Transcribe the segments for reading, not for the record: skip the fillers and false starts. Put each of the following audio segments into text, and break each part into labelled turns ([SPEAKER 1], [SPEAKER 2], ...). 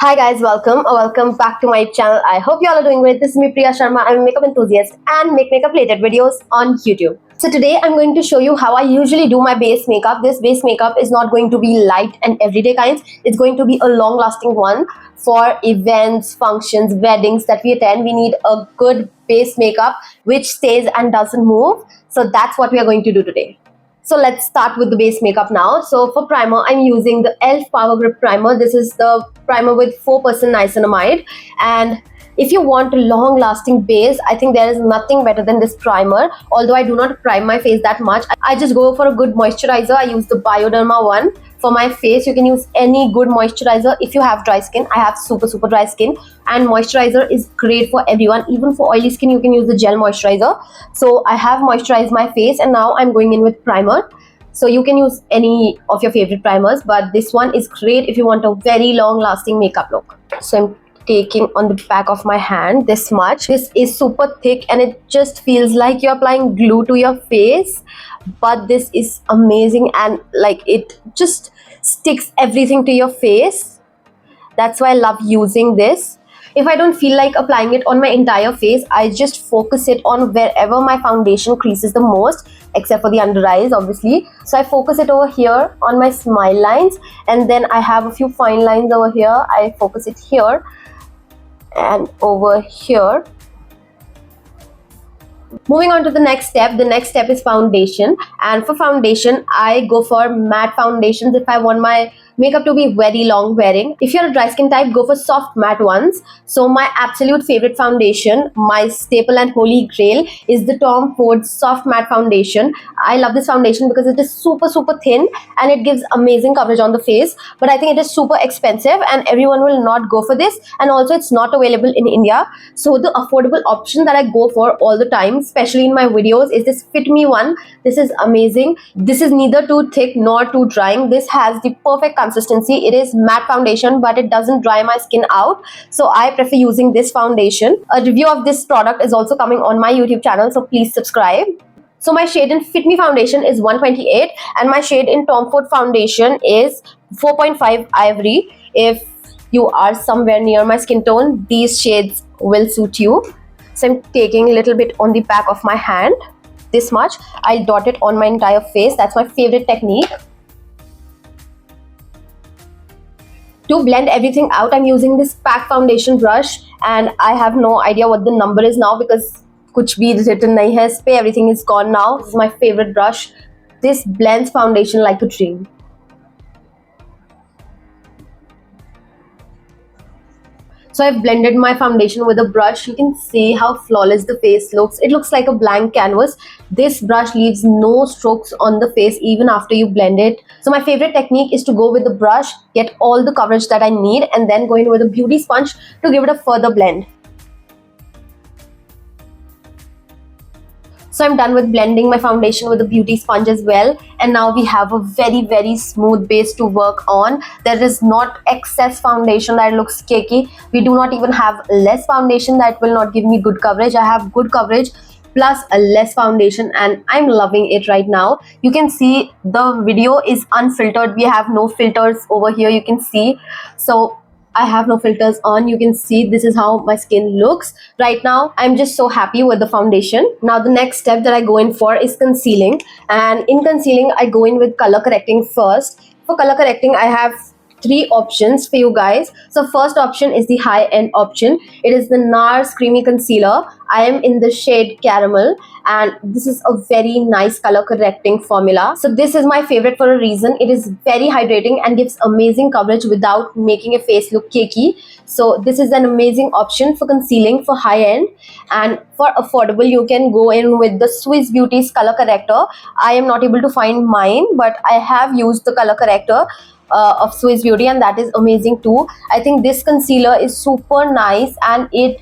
[SPEAKER 1] Hi guys, welcome back to my channel. I hope you all are doing great. This is me Priya Sharma. I'm a makeup enthusiast and make makeup related videos on YouTube. So today I'm going to show you how I usually do my base makeup. This base makeup is not going to be light and everyday kinds. It's going to be a long lasting one for events, functions, weddings that we attend. We need a good base makeup which stays and doesn't move. So that's what we are going to do today. So let's start with the base makeup now. So for primer, I'm using the e.l.f. Power Grip Primer. This is the primer with 4% niacinamide. And if you want a long lasting base, I think there is nothing better than this primer. Although I do not prime my face that much, I just go for a good moisturizer. I use the Bioderma one. For my face, you can use any good moisturizer. If you have dry skin, I have super dry skin, and moisturizer is great for everyone. Even for oily skin, you can use the gel moisturizer. So I have moisturized my face and now I'm going in with primer. So you can use any of your favorite primers, but this one is great if you want a very long lasting makeup look. So I'm taking on the back of my hand this much. This is super thick and it just feels like you're applying glue to your face, but this is amazing and like it just sticks everything to your face. That's why I love using this. If I don't feel like applying it on my entire face, I just focus it on wherever my foundation creases the most, except for the under eyes obviously. So I focus it over here on my smile lines, and then I have a few fine lines over here. I focus it here and over here. Moving on to the next step is foundation. And for foundation, I go for matte foundations if I want my makeup to be very long wearing. If you're a dry skin type, go for soft matte ones. So my absolute favorite foundation, my staple and holy grail, is the Tom Ford soft matte foundation. I love this foundation because it is super thin and it gives amazing coverage on the face, but I think it is super expensive and everyone will not go for this, and also it's not available in India. So the affordable option that I go for all the time, especially in my videos, is this Fit Me one. This is amazing. This is neither too thick nor too drying. This has the perfect consistency. It is matte foundation, but it doesn't dry my skin out. So I prefer using this foundation. A review of this product is also coming on my YouTube channel, so please subscribe. So my shade in Fit Me foundation is 128 and my shade in Tom Ford foundation is 4.5 Ivory. If you are somewhere near my skin tone, these shades will suit you. So I'm taking a little bit on the back of my hand, this much. I'll dot it on my entire face. That's my favorite technique. To blend everything out, I'm using this PAC foundation brush, and I have no idea what the number is now because kuch bhi written nahi hai is pe, everything is gone now. This is my favorite brush. This blends foundation like a dream. So I've blended my foundation with a brush. You can see how flawless the face looks. It looks like a blank canvas. This brush leaves no strokes on the face even after you blend it. So my favorite technique is to go with the brush, get all the coverage that I need, and then go in with a beauty sponge to give it a further blend. So I'm done with blending my foundation with a beauty sponge as well. And now we have a very smooth base to work on. There is not excess foundation that looks cakey. We do not even have less foundation that will not give me good coverage. I have good coverage plus a less foundation and I'm loving it right now. You can see the video is unfiltered. We have no filters over here, you can see. So I have no filters on. You can see this is how my skin looks right now. I'm just so happy with the foundation. Now the next step that I go in for is concealing, and in concealing I go in with color correcting first. For color correcting, I have three options for you guys. So first option is the high end option. It is the NARS creamy concealer. I am in the shade caramel and this is a very nice color correcting formula. So this is my favorite for a reason. It is very hydrating and gives amazing coverage without making your face look cakey. So this is an amazing option for concealing for high end. And for affordable, you can go in with the Swiss Beauty's color corrector. I am not able to find mine, but I have used the color corrector of Swiss Beauty and that is amazing too. I think this concealer is super nice and it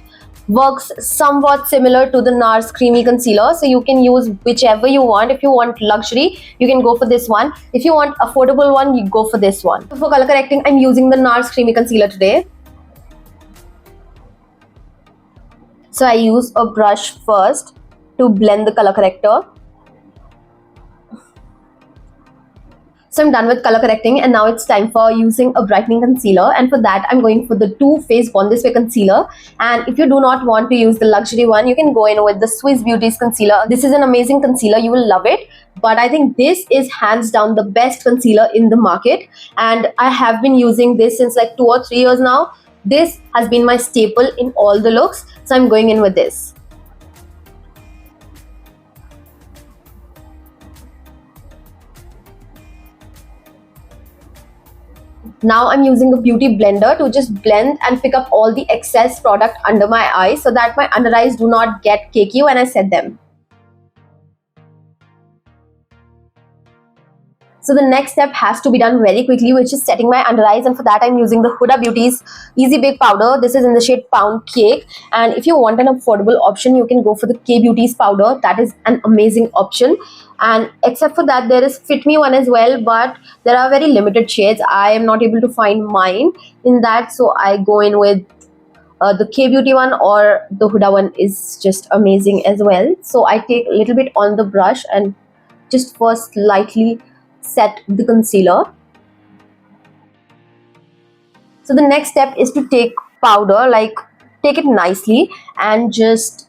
[SPEAKER 1] works somewhat similar to the NARS creamy concealer. So you can use whichever you want. If you want luxury, you can go for this one. If you want affordable one, you go for this one. For color correcting, I'm using the NARS creamy concealer today. So I use a brush first to blend the color corrector. So I'm done with color correcting, and now it's time for using a brightening concealer. And for that, I'm going for the Too Faced Born This Way concealer. And if you do not want to use the luxury one, you can go in with the Swiss Beauty's concealer. This is an amazing concealer. You will love it. But I think this is hands down the best concealer in the market. And I have been using this since like 2 or 3 years now. This has been my staple in all the looks. So I'm going in with this. Now I'm using a beauty blender to just blend and pick up all the excess product under my eyes so that my under eyes do not get cakey when I set them. So the next step has to be done very quickly, which is setting my under eyes, and for that I'm using the Huda Beauty's Easy Bake Powder. This is in the shade Pound Cake, and if you want an affordable option, you can go for the K Beauty's powder. That is an amazing option. And except for that, there is Fit Me one as well, but there are very limited shades. I am not able to find mine in that, so I go in with the K Beauty one, or the Huda one is just amazing as well. So I take a little bit on the brush and just first lightly set the concealer. So the next step is to take powder, like take it nicely and just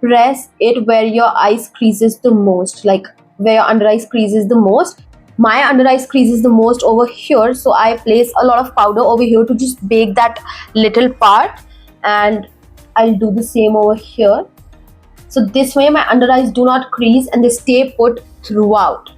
[SPEAKER 1] press it where your eyes creases the most, like where your under eyes creases the most. My under eyes creases the most over here, so I place a lot of powder over here to just bake that little part, and I'll do the same over here. So this way my under eyes do not crease and they stay put throughout.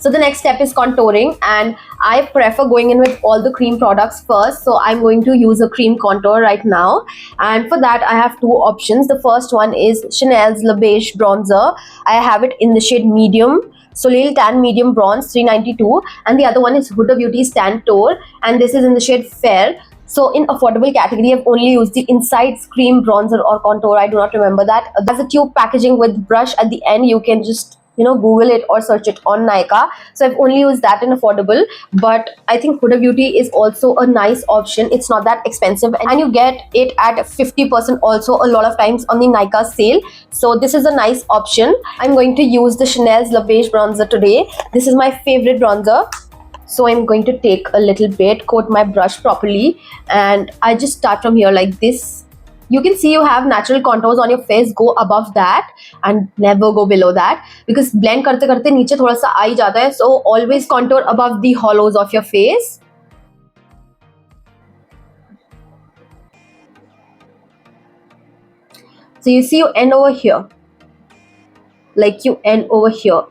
[SPEAKER 1] So the next step is contouring, and I prefer going in with all the cream products first. So I'm going to use a cream contour right now, and for that I have two options. The first one is Chanel's La Beige bronzer. I have it in the shade medium, Soleil Tan Medium Bronze 392, and the other one is Huda Beauty's Tan Tour, and this is in the shade Fair. So in affordable category, I've only used the Insights Cream Bronzer or Contour. I do not remember that. There's a tube packaging with brush at the end. You can just Google it or search it on Nykaa. So I've only used that in affordable, but I think Huda Beauty is also a nice option. It's not that expensive, and you get it at 50% also a lot of times on the Nykaa sale. So this is a nice option. I'm going to use the Chanel's La Beige bronzer today. This is my favorite bronzer. So I'm going to take a little bit, coat my brush properly, and I just start from here like this. You can see you have natural contours on your face. Go above that and never go below that, because blend karte karte niche thoda sa aa hi jata hai. So always contour above the hollows of your face. So you see you end over here, like you end over here.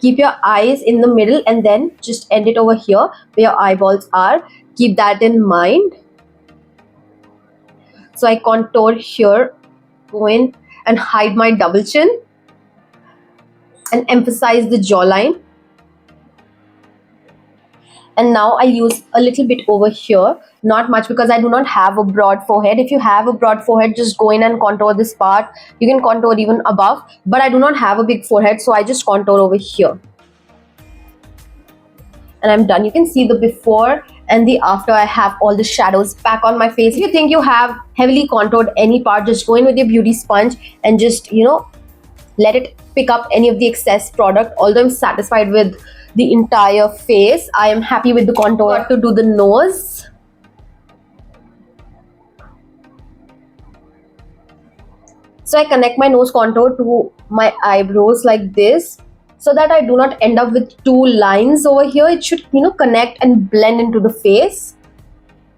[SPEAKER 1] Keep your eyes in the middle and then just end it over here where your eyeballs are. Keep that in mind. So I contour here, go in and hide my double chin and emphasize the jawline. And now I use a little bit over here, not much because I do not have a broad forehead. If you have a broad forehead, just go in and contour this part. You can contour even above, but I do not have a big forehead, so I just contour over here. And I'm done. You can see the before and the after. I have all the shadows back on my face. If you think you have heavily contoured any part, just go in with your beauty sponge and just let it pick up any of the excess product. Although I'm satisfied with the entire face, I am happy with the contour. To do the nose, so I connect my nose contour to my eyebrows like this, so that I do not end up with two lines over here. It should connect and blend into the face.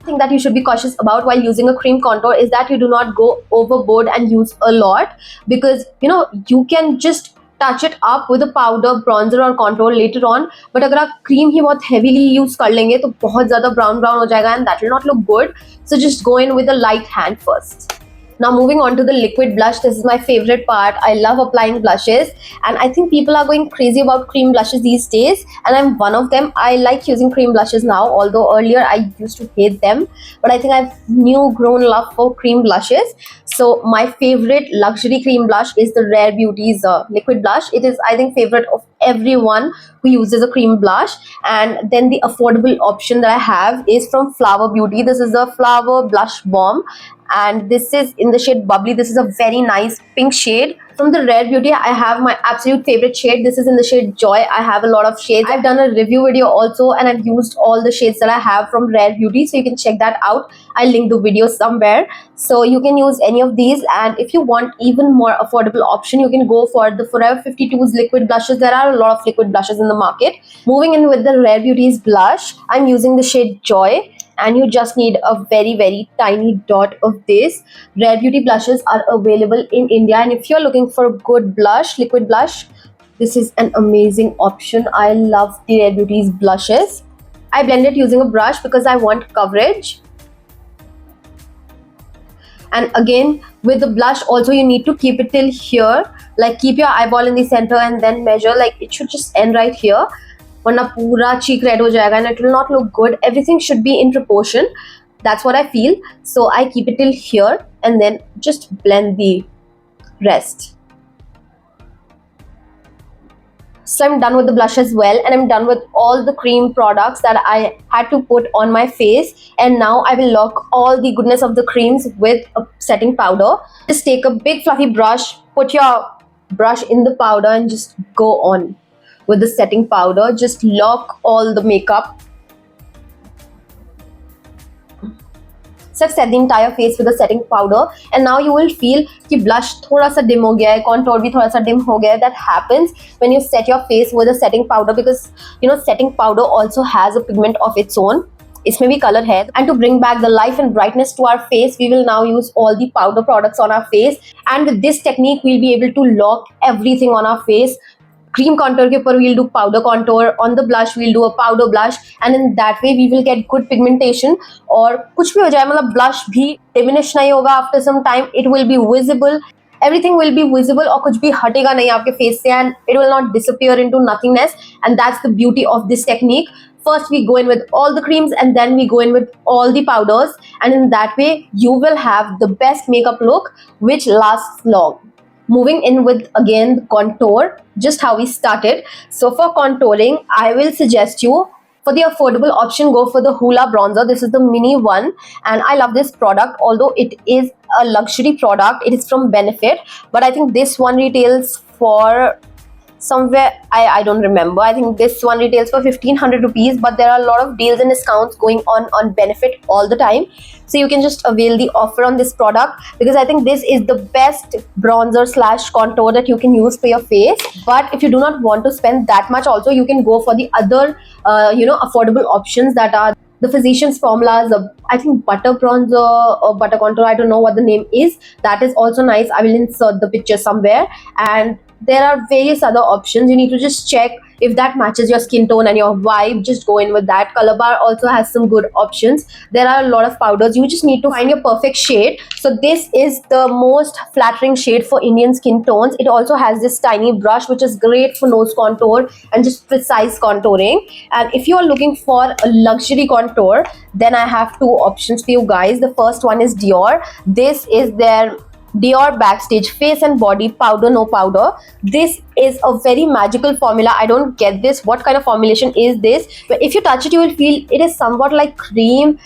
[SPEAKER 1] Thing that you should be cautious about while using a cream contour is that you do not go overboard and use a lot, because you can just touch it up with a powder, bronzer or contour later on, but अगर आप cream ही बहुत heavily use कर लेंगे तो बहुत ज़्यादा brown हो जाएगा, and that will not look good. So just go in with a light hand first. Now moving on to the liquid blush. This is my favorite part. I love applying blushes, and I think people are going crazy about cream blushes these days, and I'm one of them. I like using cream blushes now, although earlier I used to hate them, but I think I've grown love for cream blushes. So my favorite luxury cream blush is the Rare Beauty's liquid blush. It is, I think, favorite of everyone who uses a cream blush. And then the affordable option that I have is from Flower Beauty. This is the Flower Blush Bomb, and this is in the shade Bubbly. This is a very nice pink shade. From the Rare Beauty, I have my absolute favorite shade. This is in the shade Joy. I have a lot of shades. I've done a review video also, and I've used all the shades that I have from Rare Beauty, so you can check that out. I'll link the video somewhere. So you can use any of these, and if you want even more affordable option, you can go for the Forever 52's liquid blushes. There are a lot of liquid blushes in the market. Moving in with the Rare Beauty's blush, I'm using the shade Joy, and you just need a very tiny dot of this. Rare Beauty blushes are available in India, and if you're looking for a good blush, liquid blush, this is an amazing option. I love the Rare Beauty's blushes. I blend it using a brush because I want coverage. And again, with the blush also, you need to keep it till here, like keep your eyeball in the center and then measure, like it should just end right here, वरना पूरा cheek red हो जाएगा and it will not look good. Everything should be in proportion. That's what I feel. So I keep it till here and then just blend the rest. So I'm done with the blush as well, and I'm done with all the cream products that I had to put on my face. And now I will lock all the goodness of the creams with a setting powder. Just take a big fluffy brush, put your brush in the powder and just go on with the setting powder. Just lock all the makeup. So I've set the entire face with a setting powder, and now you will feel कि blush थोड़ा सा dim हो गया है, contour भी थोड़ा सा dim हो गया है. That happens when you set your face with a setting powder, because you know setting powder also has a pigment of its own. इसमें भी color है. And to bring back the life and brightness to our face, we will now use all the powder products on our face. And with this technique, we'll be able to lock everything on our face. Cream contour के ऊपर we'll do powder contour, on the blush we'll do a powder blush, and in that way we will get good pigmentation. और कुछ भी हो जाए, मतलब blush भी diminish नहीं होगा after some time. It will be visible. Everything will be visible, और कुछ भी हटेगा नहीं आपके face से, and it will not disappear into nothingness. And that's the beauty of this technique. First we go in with all the creams, and then we go in with all the powders, and in that way you will have the best makeup look which lasts long. Moving in with again the contour, just how we started. So for contouring, I will suggest you, for the affordable option, go for the Hoola bronzer. This is the mini one, and I love this product. Although it is a luxury product, it is from Benefit, but I think this one retails for somewhere, I don't remember. I think this one retails for 1500 rupees, but there are a lot of deals and discounts going on Benefit all the time, so you can just avail the offer on this product, because I think this is the best bronzer slash contour that you can use for your face. But if you do not want to spend that much, also you can go for the other affordable options that are the Physicians Formulas, I think butter bronzer or butter contour, I don't know what the name is. That is also nice. I will insert the picture somewhere. And there are various other options. You need to just check if that matches your skin tone and your vibe. Just go in with that. Color Bar also has some good options. There are a lot of powders. You just need to find your perfect shade. So this is the most flattering shade for Indian skin tones. It also has this tiny brush which is great for nose contour and just precise contouring. And if you are looking for a luxury contour, then I have two options for you guys. The first one is Dior. This is their Dior Backstage Face and Body Powder No Powder. This is a very magical formula. I don't get this. What kind of formulation is this? But if you touch it, you will feel it is somewhat like cream,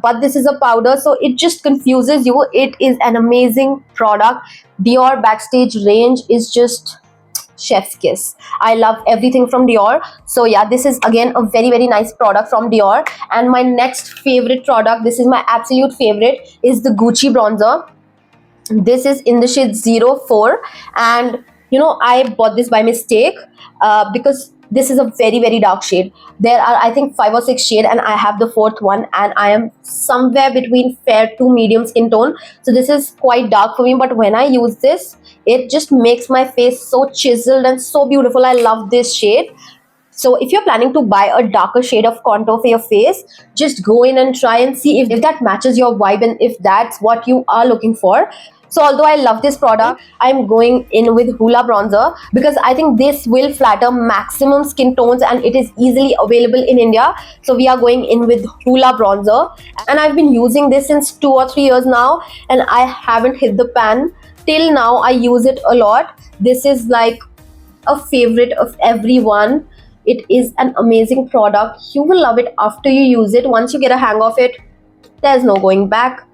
[SPEAKER 1] but this is a powder, so it just confuses you. It is an amazing product. Dior Backstage range is just chef's kiss. I love everything from Dior. So yeah, this is again a very nice product from Dior. And my next favorite product, this is my absolute favorite, is the Gucci bronzer. This is in the shade 04, and you know, I bought this by mistake because this is a very dark shade. There are, I think, 5 or 6 shades, and I have the 4th one, and I am somewhere between fair to medium skin tone, so this is quite dark for me. But when I use this, it just makes my face so chiseled and so beautiful. I love this shade. So if you're planning to buy a darker shade of contour for your face, just go in and try and see if that matches your vibe and if that's what you are looking for. So although I love this product, I'm going in with Hoola bronzer because I think this will flatter maximum skin tones and it is easily available in India. So we are going in with Hoola bronzer, and I've been using this since 2 or 3 years now, and I haven't hit the pan. Till now I use it a lot. This is like a favorite of everyone. It is an amazing product. You will love it after you use it. Once you get a hang of it, there's no going back.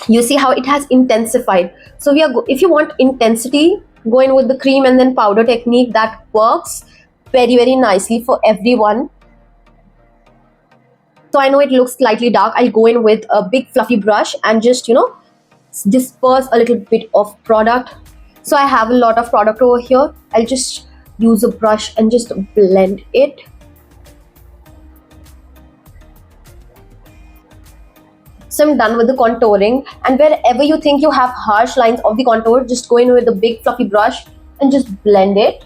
[SPEAKER 1] You see how it has intensified. So if you want intensity, go in with the cream and then powder technique. That works very nicely for everyone. So I know it looks slightly dark. I'll go in with a big fluffy brush and just, disperse a little bit of product. So I have a lot of product over here. I'll just use a brush and just blend it. So I'm done with the contouring, and wherever you think you have harsh lines of the contour, just go in with a big fluffy brush and just blend it.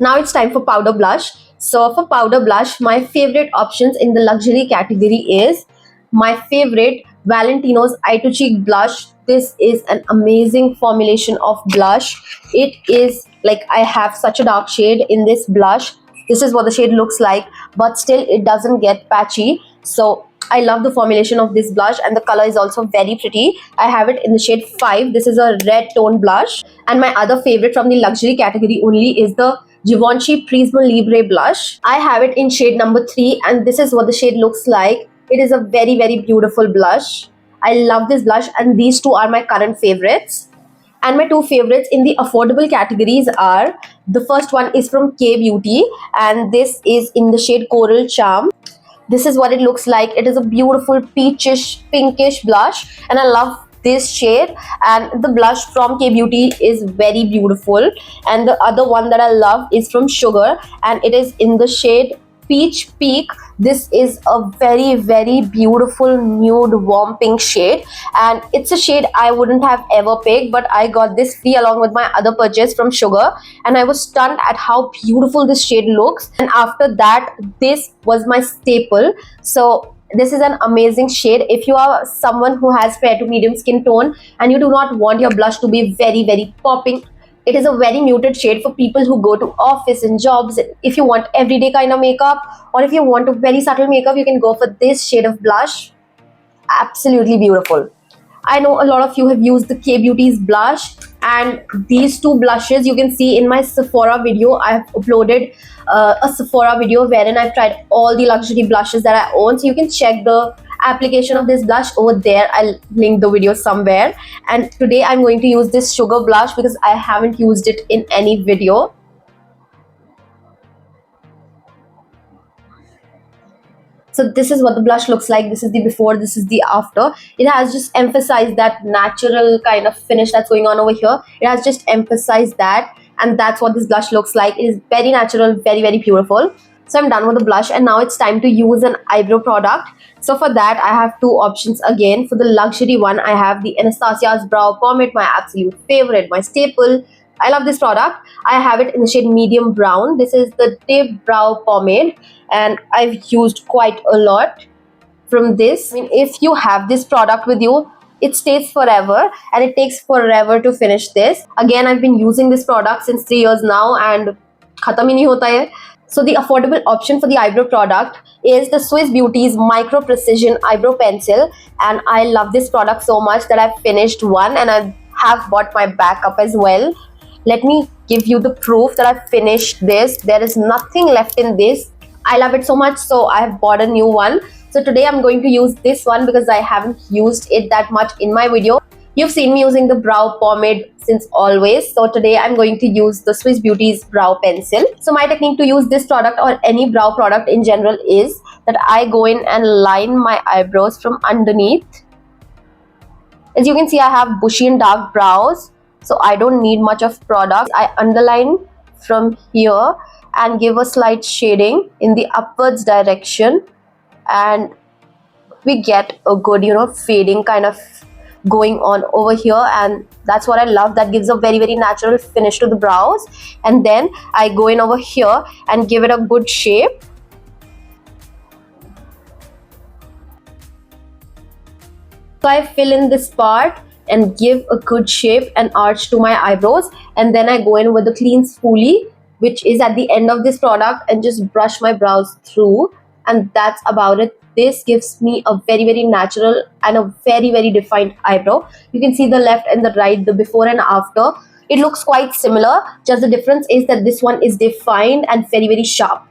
[SPEAKER 1] Now it's time for powder blush. So for powder blush, my favorite options in the luxury category is my favorite Valentino's Eye to Cheek blush. This is an amazing formulation of blush. It is like, I have such a dark shade in this blush. This is what the shade looks like, but still it doesn't get patchy. So I love the formulation of this blush, and the color is also very pretty. I have it in the shade 5. This is a red tone blush. And my other favorite from the luxury category only is the Givenchy Prisma Libre blush. I have it in shade number 3, and this is what the shade looks like. It is a very beautiful blush. I love this blush, and these two are my current favorites. And my two favorites in the affordable categories are, the first one is from K Beauty, and this is in the shade Coral Charm. This is what it looks like. It is a beautiful peachish pinkish blush, and I love this shade. And the blush from K Beauty is very beautiful. And the other one that I love is from Sugar, and it is in the shade Peach Peak. This is a very beautiful nude warm pink shade, and it's a shade I wouldn't have ever picked, but I got this free along with my other purchase from Sugar, and I was stunned at how beautiful this shade looks. And after that, this was my staple. So this is an amazing shade if you are someone who has fair to medium skin tone and you do not want your blush to be very popping. It is a very muted shade for people who go to office and jobs. If you want everyday kind of makeup, or if you want a very subtle makeup, you can go for this shade of blush. Absolutely beautiful. I know a lot of you have used the K Beauty's blush, and these two blushes you can see in my Sephora video. I have uploaded a Sephora video wherein I've tried all the luxury blushes that I own, so you can check the application of this blush over there. I'll link the video somewhere. And today I'm going to use this Sugar blush because I haven't used it in any video. So this is what the blush looks like. This is the before, this is the after. It has just emphasized that natural kind of finish that's going on over here. It has just emphasized that, and that's what this blush looks like. It is very natural, very beautiful. So I'm done with the blush, and now it's time to use an eyebrow product. So for that, I have two options again. For the luxury one, I have the Anastasia's Brow Pomade, my absolute favorite, my staple. I love this product. I have it in the shade medium brown. This is the Dip Brow Pomade, and I've used quite a lot from this. I mean, if you have this product with you, it stays forever, and it takes forever to finish this. Again, I've been using this product since 3 years now, and khatam hi nahi hota hai. So the affordable option for the eyebrow product is the Swiss Beauty's Micro Precision Eyebrow Pencil, and I love this product so much that I've finished one, and I have bought my backup as well. Let me give you the proof that I've finished this. There is nothing left in this. I love it so much, so I've bought a new one. So today I'm going to use this one because I haven't used it that much in my video. You've seen me using the brow pomade since always. So today I'm going to use the Swiss Beauty's brow pencil. So my technique to use this product or any brow product in general is that I go in and line my eyebrows from underneath. As you can see, I have bushy and dark brows, so I don't need much of product. I underline from here and give a slight shading in the upwards direction, and we get a good, fading kind of going on over here, and that's what I love. That gives a very natural finish to the brows. And then I go in over here and give it a good shape. So I fill in this part and give a good shape and arch to my eyebrows, and then I go in with a clean spoolie, which is at the end of this product, and just brush my brows through, and that's about it. This gives me a very natural and a very defined eyebrow. You can see the left and the right, the before and after. It looks quite similar, just the difference is that this one is defined and very sharp.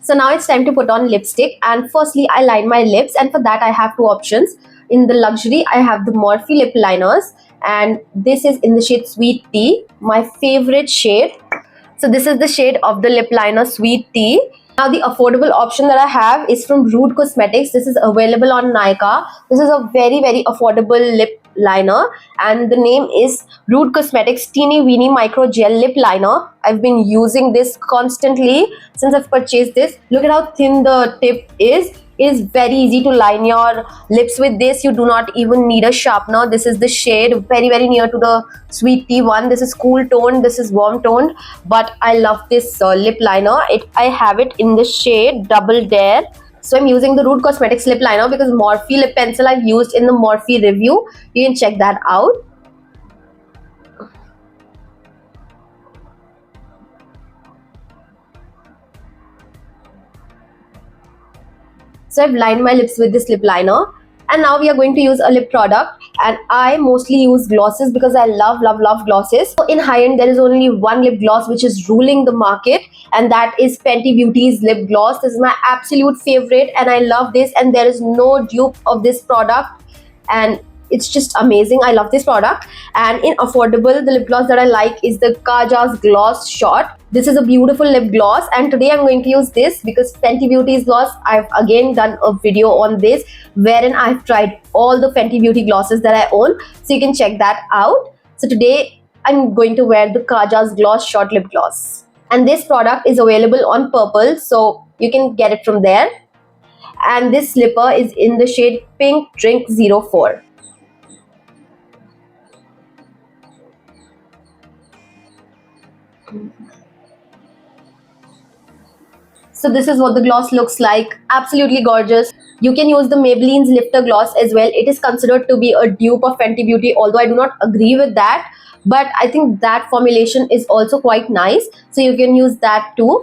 [SPEAKER 1] So now it's time to put on lipstick, and firstly I line my lips, and for that I have two options. In the luxury, I have the Morphe lip liners, and this is in the shade Sweet Tea, my favorite shade. So this is the shade of the lip liner Sweet Tea. Now the affordable option that I have is from Rude Cosmetics. This is available on Nykaa. This is a very affordable lip liner, and the name is Rude Cosmetics Teeny Weeny Micro Gel Lip Liner. I've been using this constantly since I've purchased this. Look at how thin the tip is. It is very easy to line your lips with this. You do not even need a sharpener. This is the shade very near to the Sweet Tea one. This is cool toned, this is warm toned, but I love this lip liner. I have it in the shade Double Dare. So I'm using the Rude Cosmetics lip liner because Morphe lip pencil I've used in the Morphe review. You can check that out. So I've lined my lips with this lip liner, and now we are going to use a lip product, and I mostly use glosses because I love glosses. So in high end there is only one lip gloss which is ruling the market, and that is Fenty Beauty's lip gloss. This is my absolute favorite and I love this, and there is no dupe of this product, and it's just amazing. I love this product. And in affordable, the lip gloss that I like is the Kaja's Gloss Shot. This is a beautiful lip gloss, and today I'm going to use this because Fenty Beauty's gloss, I've again done a video on this wherein I've tried all the Fenty Beauty glosses that I own, so you can check that out. So today I'm going to wear the Kaja's Gloss Shot lip gloss, and this product is available on Purple, so you can get it from there. And this slipper is in the shade Pink Drink 04. So this is what the gloss looks like. Absolutely gorgeous. You can use the Maybelline's Lifter Gloss as well. It is considered to be a dupe of Fenty Beauty, although I do not agree with that. But I think that formulation is also quite nice. So you can use that too.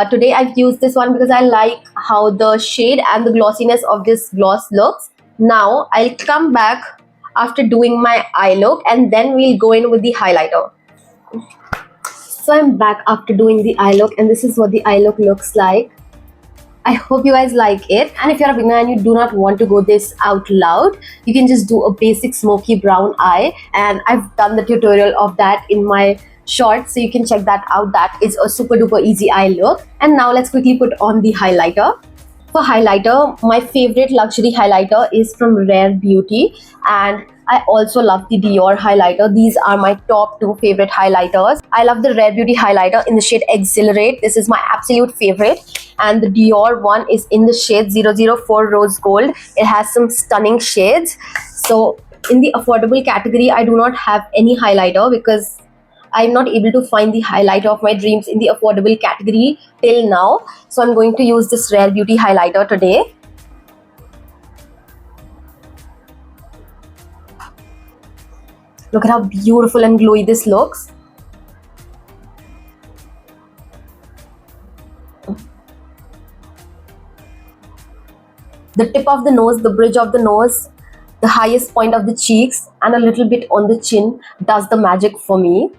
[SPEAKER 1] Today I've used this one because I like how the shade and the glossiness of this gloss looks. Now I'll come back after doing my eye look, and then we'll go in with the highlighter. So I'm back after doing the eye look, and this is what the eye look looks like. I hope you guys like it, and if you're a beginner and you do not want to go this out loud, you can just do a basic smoky brown eye, and I've done the tutorial of that in my shorts, so you can check that out. That is a super duper easy eye look. And now let's quickly put on the highlighter. For highlighter, my favorite luxury highlighter is from Rare Beauty, and I also love the Dior highlighter. These are my top two favorite highlighters. I love the Rare Beauty highlighter in the shade Exhilarate. This is my absolute favorite. And the Dior one is in the shade 004 Rose Gold. It has some stunning shades. So in the affordable category, I do not have any highlighter because I'm not able to find the highlighter of my dreams in the affordable category till now. So I'm going to use this Rare Beauty highlighter today. Look at how beautiful and glowy this looks. The tip of the nose, the bridge of the nose, the highest point of the cheeks, and a little bit on the chin does the magic for me.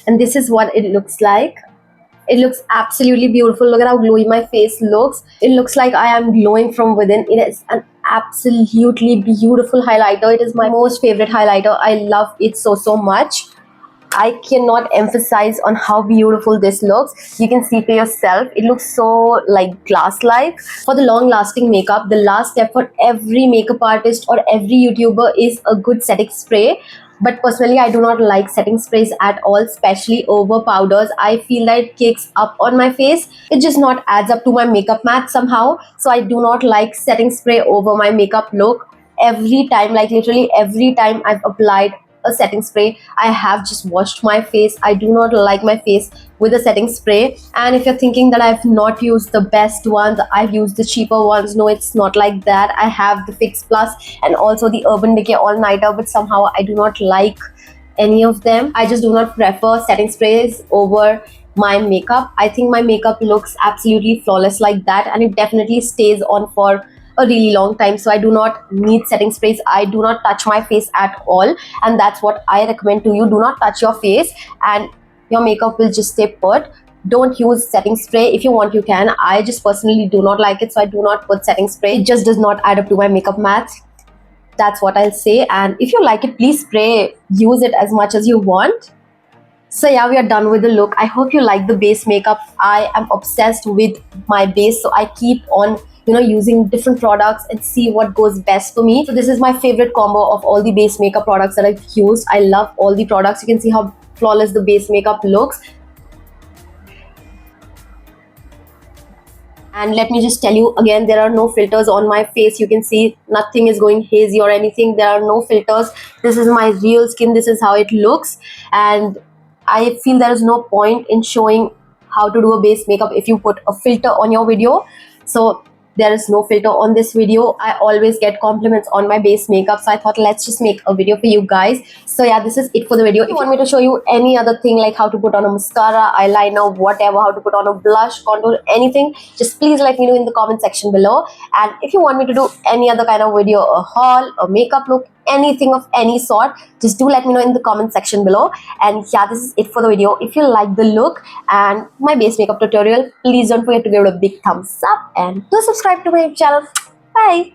[SPEAKER 1] And this is what it looks like. It looks absolutely beautiful. Look at how glowy my face looks. It looks like I am glowing from within. It is an absolutely beautiful highlighter. It is my most favorite highlighter. I love it so much. I cannot emphasize on how beautiful this looks. You can see for yourself. It looks so like glass-like. For the long-lasting makeup, the last step for every makeup artist or every YouTuber is a good setting spray. But personally, I do not like setting sprays at all, especially over powders. I feel that it kicks up on my face. It just not adds up to my makeup mat somehow. So I do not like setting spray over my makeup look. Every time, like literally every time I've applied a setting spray, I have just washed my face. I do not like my face with a setting spray. And if you're thinking that I've not used the best ones, I've used the cheaper ones, no, it's not like that. I have the Fix Plus and also the Urban Decay All Nighter, but somehow I do not like any of them. I just do not prefer setting sprays over my makeup. I think my makeup looks absolutely flawless like that, and it definitely stays on for a really long time. So I do not need setting sprays. I do not touch my face at all, and that's what I recommend to you. Do not touch your face and your makeup will just stay put. don't use setting spray. If you want, you can. I just personally do not like it, so I do not put setting spray. It just does not add up to my makeup match. That's what I'll say. And if you like it, please spray, use it as much as you want. So yeah, we are done with the look. I hope you like the base makeup. I am obsessed with my base, so I keep on using different products and see what goes best for me. So this is my favorite combo of all the base makeup products that I've used. I love all the products. You can see how flawless the base makeup looks. And let me just tell you again, there are no filters on my face. You can see nothing is going hazy or anything. There are no filters. This is my real skin. This is how it looks. And I feel there is no point in showing how to do a base makeup if you put a filter on your video. So there is no filter on this video. I always get compliments on my base makeup, so I thought let's just make a video for you guys. So yeah, this is it for the video. If you want me to show you any other thing, like how to put on a mascara, eyeliner, whatever, how to put on a blush, contour, anything, just please let me know in the comment section below. And if you want me to do any other kind of video, a haul, a makeup look, anything of any sort, just do let me know in the comment section below. And yeah, this is it for the video. If you like the look and my base makeup tutorial, please don't forget to give it a big thumbs up and do subscribe to my channel. Bye.